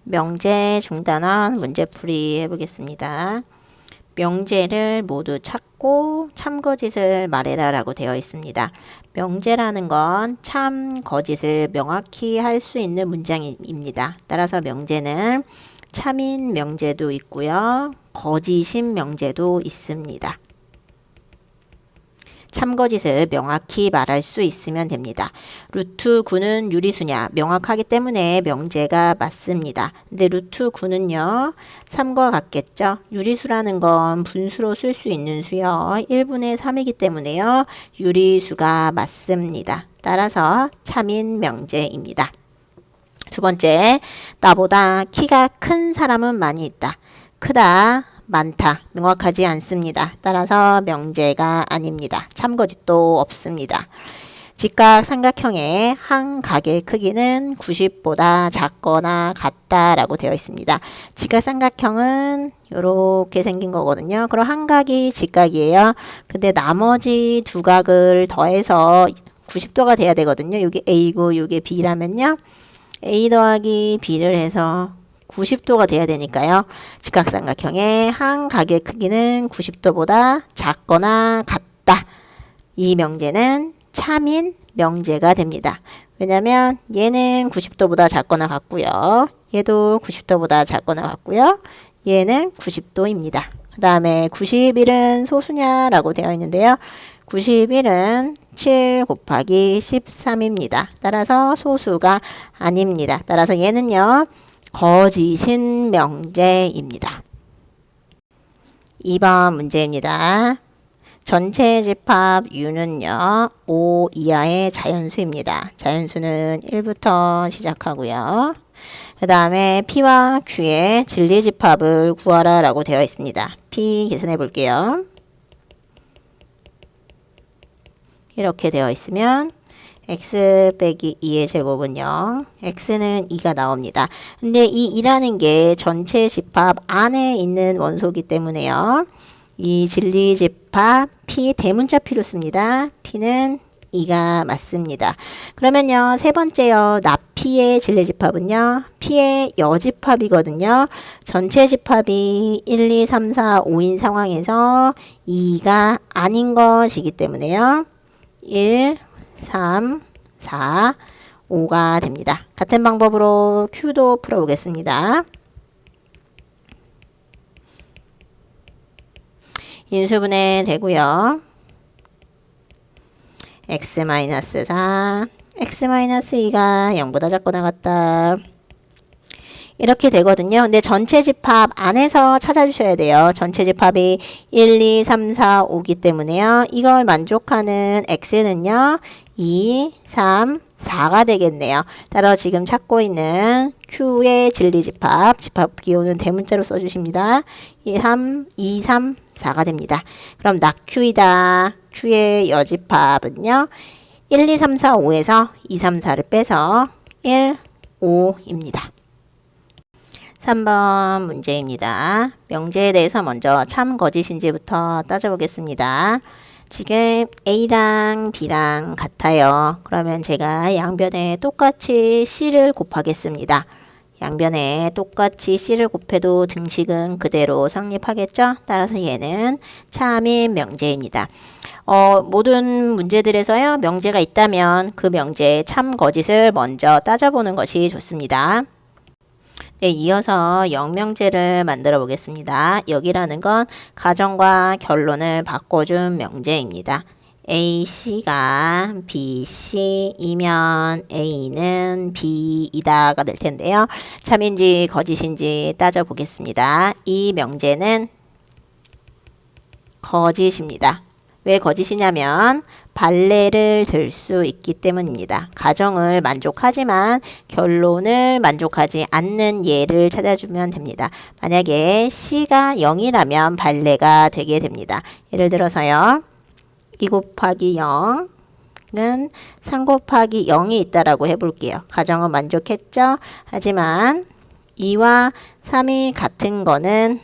명제 중단원 문제풀이 해보겠습니다. 명제를 모두 찾고 참거짓을 말해라 라고 되어 있습니다. 명제라는 건 참, 거짓을 명확히 할 수 있는 문장입니다. 따라서 명제는 참인 명제도 있고요. 거짓인 명제도 있습니다. 참거짓을 명확히 말할 수 있으면 됩니다. 루트 9는 유리수냐? 명확하기 때문에 명제가 맞습니다. 근데 루트 9는요. 3과 같겠죠? 유리수라는 건 분수로 쓸 수 있는 수요. 1분의 3이기 때문에요. 유리수가 맞습니다. 따라서 참인 명제입니다. 두 번째, 나보다 키가 큰 사람은 많이 있다. 크다. 많다. 명확하지 않습니다. 따라서 명제가 아닙니다. 참거짓도 없습니다. 직각 삼각형의 한 각의 크기는 90보다 작거나 같다라고 되어 있습니다. 직각 삼각형은 이렇게 생긴 거거든요. 그럼 한 각이 직각이에요. 근데 나머지 두 각을 더해서 90도가 돼야 되거든요. 여기 A고 여기 B라면요. A 더하기 B를 해서 90도가 돼야 되니까요. 직각삼각형의 한 각의 크기는 90도보다 작거나 같다. 이 명제는 참인 명제가 됩니다. 왜냐하면 얘는 90도보다 작거나 같고요. 얘도 90도보다 작거나 같고요. 얘는 90도입니다. 그 다음에 91은 소수냐라고 되어 있는데요. 91은 7 곱하기 13입니다. 따라서 소수가 아닙니다. 따라서 얘는요. 거짓인 명제입니다. 2번 문제입니다. 전체 집합 U는요. 5 이하의 자연수입니다. 자연수는 1부터 시작하고요. 그 다음에 P와 Q의 진리집합을 구하라 라고 되어 있습니다. P 계산해 볼게요. 이렇게 되어 있으면 x 빼기 2의 제곱은 0, x는 2가 나옵니다. 근데 이 2라는 게 전체 집합 안에 있는 원소이기 때문에요. 이 진리집합 P 대문자 P로 씁니다. P는 2가 맞습니다. 그러면요. 세 번째요. 나P의 진리집합은요. P의 여집합이거든요. 전체 집합이 1, 2, 3, 4, 5인 상황에서 2가 아닌 것이기 때문에요. 1, 3, 4, 5가 됩니다. 같은 방법으로 Q도 풀어보겠습니다. 인수분해 되고요. x-4, x-2가 0보다 작거나 같다. 이렇게 되거든요. 근데 전체 집합 안에서 찾아주셔야 돼요. 전체 집합이 1, 2, 3, 4, 5기 때문에요. 이걸 만족하는 x는요. 2, 3, 4가 되겠네요. 따라서 지금 찾고 있는 Q의 진리집합, 집합 기호는 대문자로 써주십니다. 2, 3, 4가 됩니다. 그럼 낙Q이다. Q의 여집합은요. 1, 2, 3, 4, 5에서 2, 3, 4를 빼서 1, 5입니다. 3번 문제입니다. 명제에 대해서 먼저 참 거짓인지부터 따져보겠습니다. 지금 A랑 B랑 같아요. 그러면 제가 양변에 똑같이 C를 곱하겠습니다. 양변에 똑같이 C를 곱해도 등식은 그대로 성립하겠죠? 따라서 얘는 참인 명제입니다. 모든 문제들에서요. 명제가 있다면 그 명제의 참 거짓을 먼저 따져보는 것이 좋습니다. 네, 이어서 영명제를 만들어 보겠습니다. 여기라는 건 가정과 결론을 바꿔준 명제입니다. AC가 BC이면 A는 B이다가 될 텐데요. 참인지 거짓인지 따져보겠습니다. 이 명제는 거짓입니다. 왜 거짓이냐면 발레를 들 수 있기 때문입니다. 가정을 만족하지만 결론을 만족하지 않는 예를 찾아주면 됩니다. 만약에 C가 0이라면 발레가 되게 됩니다. 예를 들어서요. 2 곱하기 0은 3 곱하기 0이 있다라고 해볼게요. 가정은 만족했죠? 하지만 2와 3이 같은 거는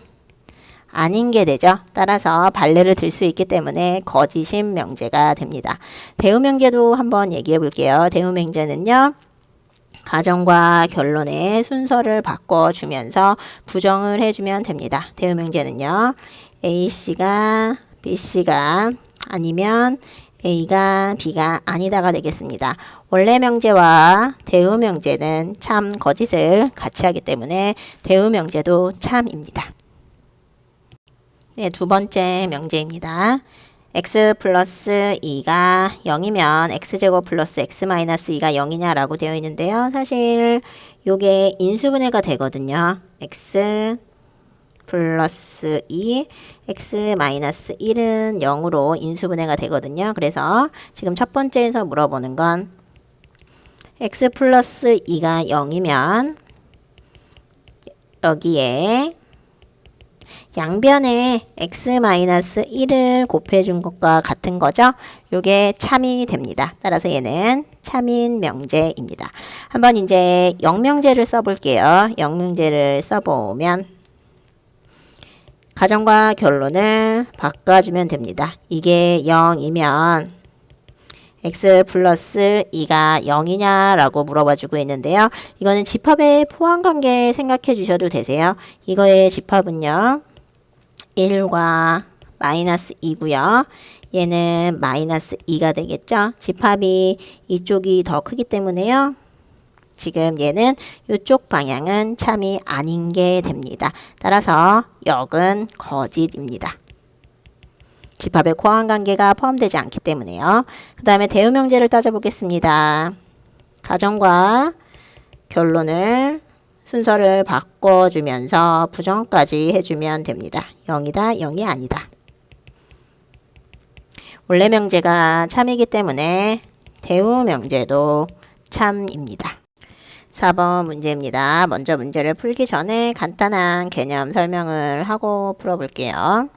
아닌 게 되죠. 따라서 발레를 들 수 있기 때문에 거짓인 명제가 됩니다. 대우명제도 한번 얘기해 볼게요. 대우명제는요. 가정과 결론의 순서를 바꿔주면서 부정을 해주면 됩니다. 대우명제는요. A씨가 B씨가 아니면 A가 B가 아니다가 되겠습니다. 원래 명제와 대우명제는 참 거짓을 같이 하기 때문에 대우명제도 참입니다. 네, 두 번째 명제입니다. x 플러스 2가 0이면 x제곱 플러스 x 마이너스 2가 0이냐라고 되어 있는데요. 사실 요게 인수분해가 되거든요. x 플러스 2, x 마이너스 1은 0으로 인수분해가 되거든요. 그래서 지금 첫 번째에서 물어보는 건 x 플러스 2가 0이면 여기에 양변에 x-1을 곱해준 것과 같은 거죠. 요게 참이 됩니다. 따라서 얘는 참인 명제입니다. 한번 이제 영명제를 써볼게요. 영명제를 써보면 가정과 결론을 바꿔주면 됩니다. 이게 0이면 x 플러스 2가 0이냐 라고 물어봐주고 있는데요. 이거는 집합의 포함관계 생각해 주셔도 되세요. 이거의 집합은요. 1과 마이너스 2고요. 얘는 마이너스 2가 되겠죠. 집합이 이쪽이 더 크기 때문에요. 지금 얘는 이쪽 방향은 참이 아닌 게 됩니다. 따라서 역은 거짓입니다. 집합의 포함관계가 포함되지 않기 때문에요. 그 다음에 대우명제를 따져보겠습니다. 가정과 결론을 순서를 바꿔주면서 부정까지 해주면 됩니다. 0이다, 0이 아니다. 원래 명제가 참이기 때문에 대우명제도 참입니다. 4번 문제입니다. 먼저 문제를 풀기 전에 간단한 개념 설명을 하고 풀어볼게요.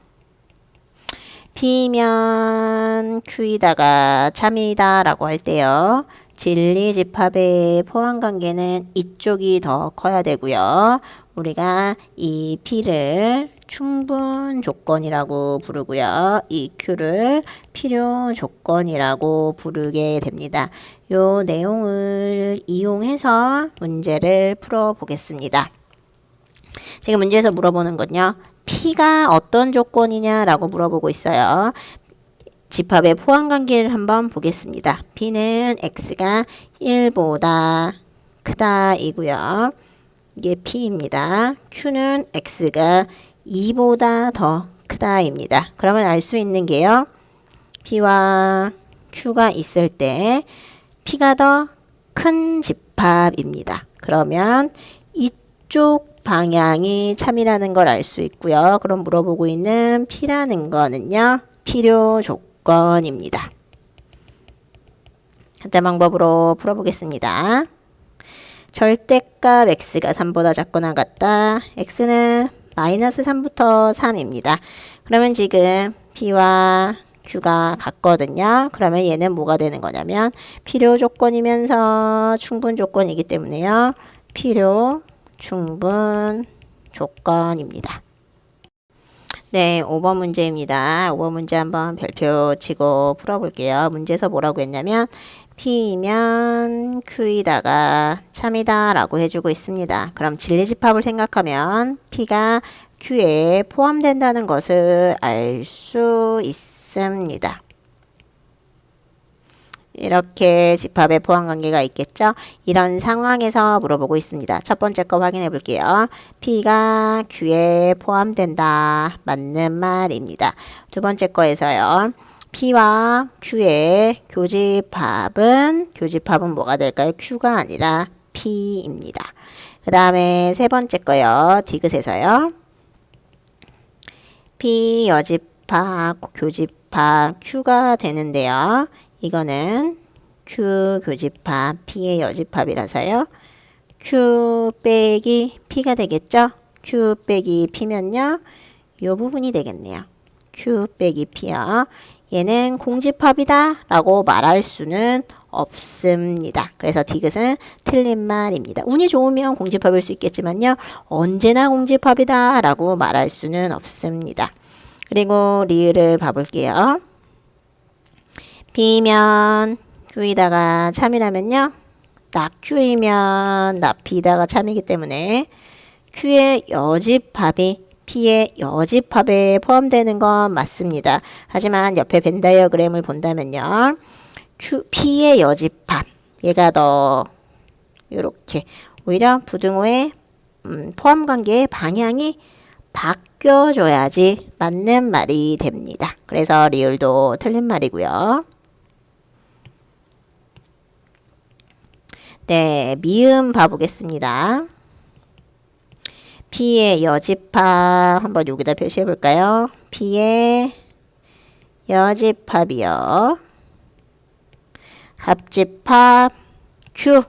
P면 Q이다가 참이다 라고 할 때요. 진리집합의 포함관계는 이쪽이 더 커야 되고요. 우리가 이 P를 충분 조건이라고 부르고요. 이 Q를 필요 조건이라고 부르게 됩니다. 요 내용을 이용해서 문제를 풀어보겠습니다. 지금 문제에서 물어보는 건요. P가 어떤 조건이냐라고 물어보고 있어요. 집합의 포함관계를 한번 보겠습니다. P는 X가 1보다 크다 이고요. 이게 P입니다. Q는 X가 2보다 더 크다 입니다. 그러면 알 수 있는 게요. P와 Q가 있을 때 P가 더 큰 집합입니다. 그러면 이쪽 방향이 참이라는 걸 알 수 있고요. 그럼 물어보고 있는 P라는 거는요. 필요 조건입니다. 같은 방법으로 풀어보겠습니다. 절대값 x가 3보다 작거나 같다. x는 마이너스 3부터 3입니다. 그러면 지금 p와 q가 같거든요. 그러면 얘는 뭐가 되는 거냐면 필요 조건이면서 충분 조건이기 때문에요. 필요 충분 조건입니다. 네, 5번 문제입니다. 5번 문제 한번 별표 치고 풀어볼게요. 문제에서 뭐라고 했냐면 P면 Q이다가 참이다 라고 해주고 있습니다. 그럼 진리집합을 생각하면 P가 Q에 포함된다는 것을 알 수 있습니다. 이렇게 집합의 포함관계가 있겠죠. 이런 상황에서 물어보고 있습니다. 첫 번째 거 확인해 볼게요. P가 Q에 포함된다. 맞는 말입니다. 두 번째 거에서요. P와 Q의 교집합은 뭐가 될까요? Q가 아니라 P입니다. 그 다음에 세 번째 거요. 디귿에서요. P 여집합, 교집합 Q가 되는데요. 이거는 Q 교집합, P의 여집합이라서요. Q 빼기 P가 되겠죠? Q 빼기 P면요. 이 부분이 되겠네요. Q 빼기 P요. 얘는 공집합이다 라고 말할 수는 없습니다. 그래서 디귿은 틀린 말입니다. 운이 좋으면 공집합일 수 있겠지만요. 언제나 공집합이다 라고 말할 수는 없습니다. 그리고 리을을 봐볼게요. B면 Q이다가 참이라면요. 낙Q이면 나피다가 참이기 때문에 Q의 여집합이 P의 여집합에 포함되는 건 맞습니다. 하지만 옆에 벤 다이어그램을 본다면요. P의 여집합 얘가 더 이렇게 오히려 부등호의 포함관계의 방향이 바뀌어줘야지 맞는 말이 됩니다. 그래서 리을도 틀린 말이고요. 네, 미음 봐보겠습니다. P의 여집합 한번 여기다 표시해 볼까요? P의 여집합이요. 합집합 Q.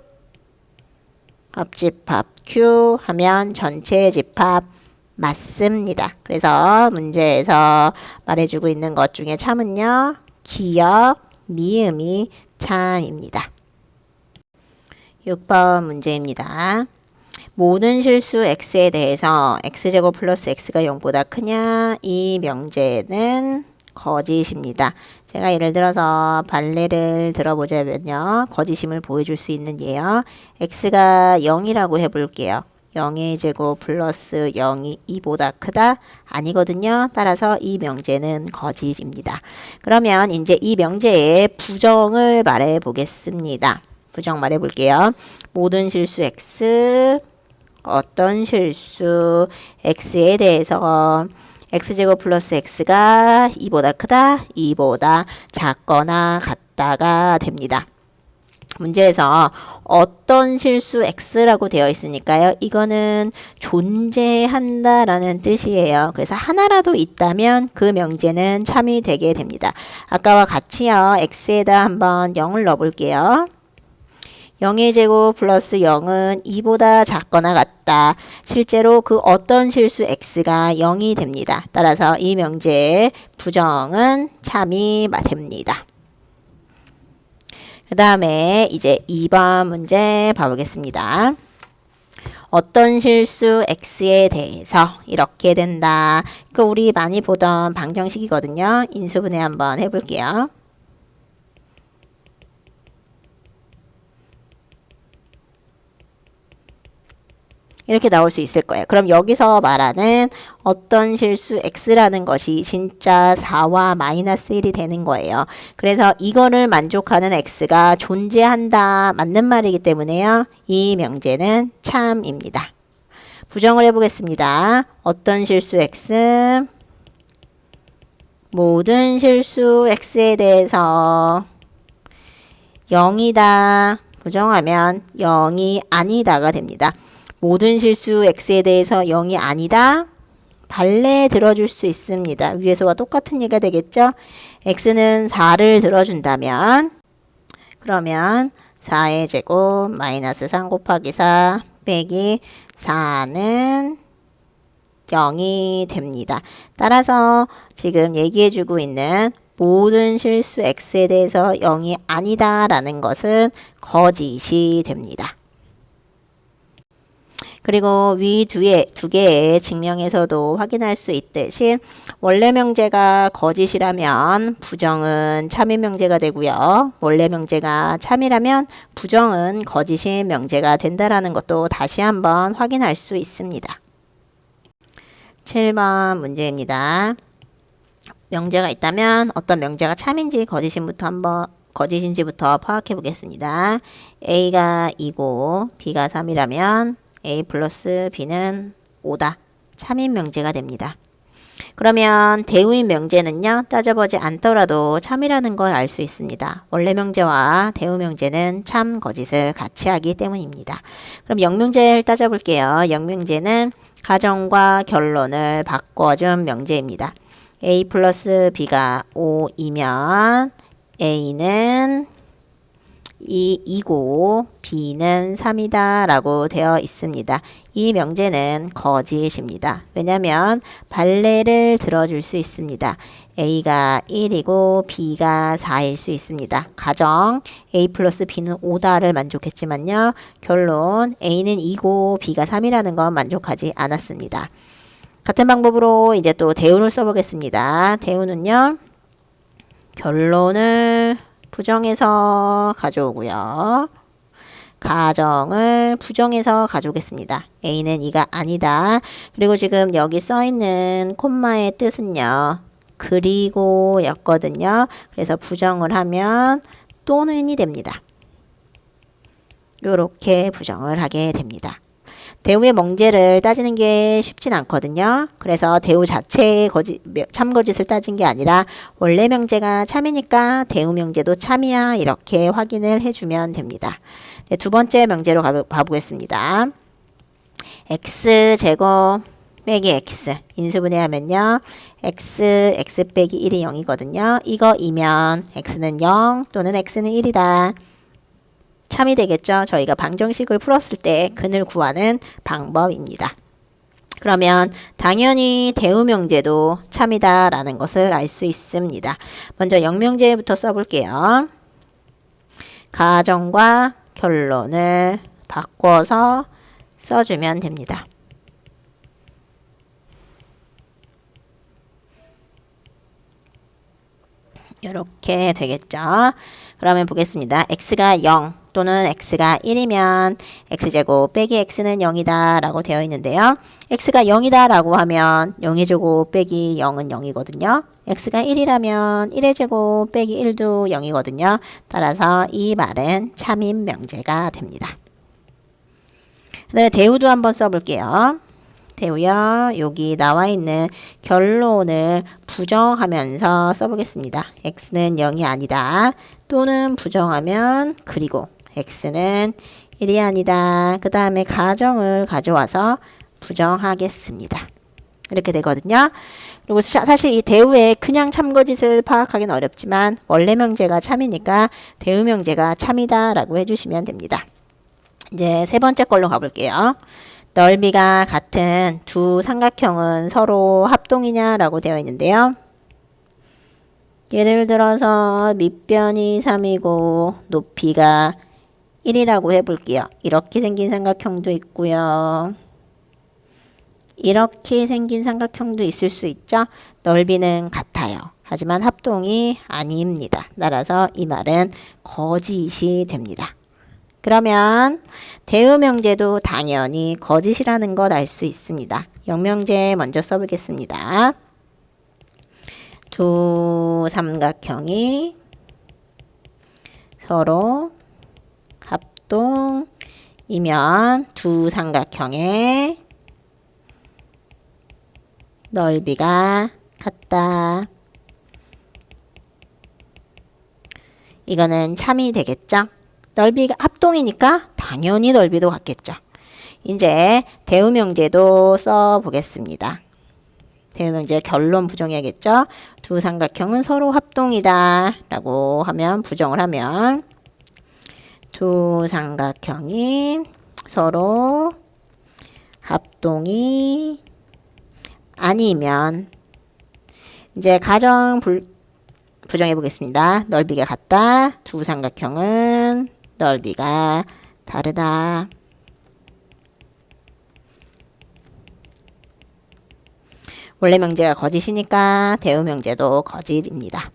합집합 Q 하면 전체 집합 맞습니다. 그래서 문제에서 말해주고 있는 것 중에 참은요. 기역, 미음이 참입니다. 6번 문제입니다. 모든 실수 x에 대해서 x제곱 플러스 x가 0보다 크냐? 이 명제는 거짓입니다. 제가 예를 들어서 발레를 들어보자면요. 거짓임을 보여줄 수 있는 예요. x가 0이라고 해볼게요. 0의 제곱 플러스 0이 2보다 크다? 아니거든요. 따라서 이 명제는 거짓입니다. 그러면 이제 이 명제의 부정을 말해 보겠습니다. 부정 말해 볼게요. 모든 실수 x, 어떤 실수 x에 대해서 x제곱 플러스 x가 2보다 크다, 2보다 작거나 같다가 됩니다. 문제에서 어떤 실수 x라고 되어 있으니까요. 이거는 존재한다라는 뜻이에요. 그래서 하나라도 있다면 그 명제는 참이 되게 됩니다. 아까와 같이요. x에다 한번 0을 넣어볼게요. 0의 제곱 플러스 0은 2보다 작거나 같다. 실제로 그 어떤 실수 x가 0이 됩니다. 따라서 이 명제의 부정은 참이 됩니다. 그 다음에 이제 2번 문제 봐보겠습니다. 어떤 실수 x에 대해서 이렇게 된다. 그 우리 많이 보던 방정식이거든요. 인수분해 한번 해볼게요. 이렇게 나올 수 있을 거예요. 그럼 여기서 말하는 어떤 실수 x라는 것이 진짜 4와 마이너스 1이 되는 거예요. 그래서 이거를 만족하는 x가 존재한다. 맞는 말이기 때문에요. 이 명제는 참입니다. 부정을 해보겠습니다. 어떤 실수 x, 모든 실수 x에 대해서 0이다. 부정하면 0이 아니다가 됩니다. 모든 실수 x에 대해서 0이 아니다. 발레 들어줄 수 있습니다. 위에서와 똑같은 얘기가 되겠죠. x는 4를 들어준다면 그러면 4의 제곱 마이너스 3 곱하기 4 빼기 4는 0이 됩니다. 따라서 지금 얘기해주고 있는 모든 실수 x에 대해서 0이 아니다 라는 것은 거짓이 됩니다. 그리고 위 두 개의 증명에서도 확인할 수 있듯이 원래 명제가 거짓이라면 부정은 참인 명제가 되고요. 원래 명제가 참이라면 부정은 거짓인 명제가 된다라는 것도 다시 한번 확인할 수 있습니다. 7번 문제입니다. 명제가 있다면 어떤 명제가 참인지 거짓인지부터 파악해 보겠습니다. A가 2고 B가 3이라면 A 플러스 B는 5다. 참인 명제가 됩니다. 그러면 대우인 명제는요. 따져보지 않더라도 참이라는 걸 알 수 있습니다. 원래 명제와 대우 명제는 참 거짓을 같이 하기 때문입니다. 그럼 영명제를 따져볼게요. 영명제는 가정과 결론을 바꿔준 명제입니다. A 플러스 B가 5이면 A는 2고 B는 3이다 라고 되어 있습니다. 이 명제는 거짓입니다. 왜냐하면 발레를 들어줄 수 있습니다. A가 1이고 B가 4일 수 있습니다. 가정 A 플러스 B는 5다를 만족했지만요. 결론 A는 2고 B가 3이라는 건 만족하지 않았습니다. 같은 방법으로 이제 또 대우를 써보겠습니다. 대우는요. 결론을 부정해서 가져오고요. 가정을 부정해서 가져오겠습니다. A는 2가 아니다. 그리고 지금 여기 써 있는 콤마의 뜻은요. 그리고 였거든요. 그래서 부정을 하면 또는이 됩니다. 요렇게 부정을 하게 됩니다. 대우의 명제를 따지는 게 쉽진 않거든요. 그래서 대우 자체의 참거짓을 따진 게 아니라 원래 명제가 참이니까 대우 명제도 참이야 이렇게 확인을 해주면 됩니다. 네, 두 번째 명제로 가보겠습니다. x제곱 빼기 x 인수분해하면요. x 빼기 1이 0이거든요. 이거이면 x는 0 또는 x는 1이다. 참이 되겠죠. 저희가 방정식을 풀었을 때 근을 구하는 방법입니다. 그러면 당연히 대우명제도 참이다 라는 것을 알 수 있습니다. 먼저 영명제부터 써볼게요. 가정과 결론을 바꿔서 써주면 됩니다. 이렇게 되겠죠. 그러면 보겠습니다. x가 0 또는 x가 1이면 x제곱 빼기 x는 0이다 라고 되어 있는데요. x가 0이다 라고 하면 0의 제곱 빼기 0은 0이거든요. x가 1이라면 1의 제곱 빼기 1도 0이거든요. 따라서 이 말은 참인 명제가 됩니다. 그 다음에 대우도 한번 써볼게요. 대우요. 여기 나와 있는 결론을 부정하면서 써보겠습니다. x는 0이 아니다. 또는 부정하면 그리고 x는 1이 아니다. 그 다음에 가정을 가져와서 부정하겠습니다. 이렇게 되거든요. 그리고 사실 이 대우의 그냥 참거짓을 파악하기는 어렵지만 원래 명제가 참이니까 대우 명제가 참이다 라고 해주시면 됩니다. 이제 세 번째 걸로 가볼게요. 넓이가 같은 두 삼각형은 서로 합동이냐라고 되어 있는데요. 예를 들어서 밑변이 3이고 높이가 1이라고 해볼게요. 이렇게 생긴 삼각형도 있고요. 이렇게 생긴 삼각형도 있을 수 있죠. 넓이는 같아요. 하지만 합동이 아닙니다. 따라서 이 말은 거짓이 됩니다. 그러면 대우명제도 당연히 거짓이라는 것 알 수 있습니다. 영명제 먼저 써보겠습니다. 두 삼각형이 서로 합동이면 두 삼각형의 넓이가 같다. 이거는 참이 되겠죠? 넓이가 합동이니까 당연히 넓이도 같겠죠. 이제 대우명제도 써보겠습니다. 대우명제 결론 부정해야겠죠. 두 삼각형은 서로 합동이다 라고 하면 부정을 하면 두 삼각형이 서로 합동이 아니면 이제 가정 부정해 보겠습니다. 넓이가 같다. 두 삼각형은 넓이가 다르다. 원래 명제가 거짓이니까 대우 명제도 거짓입니다.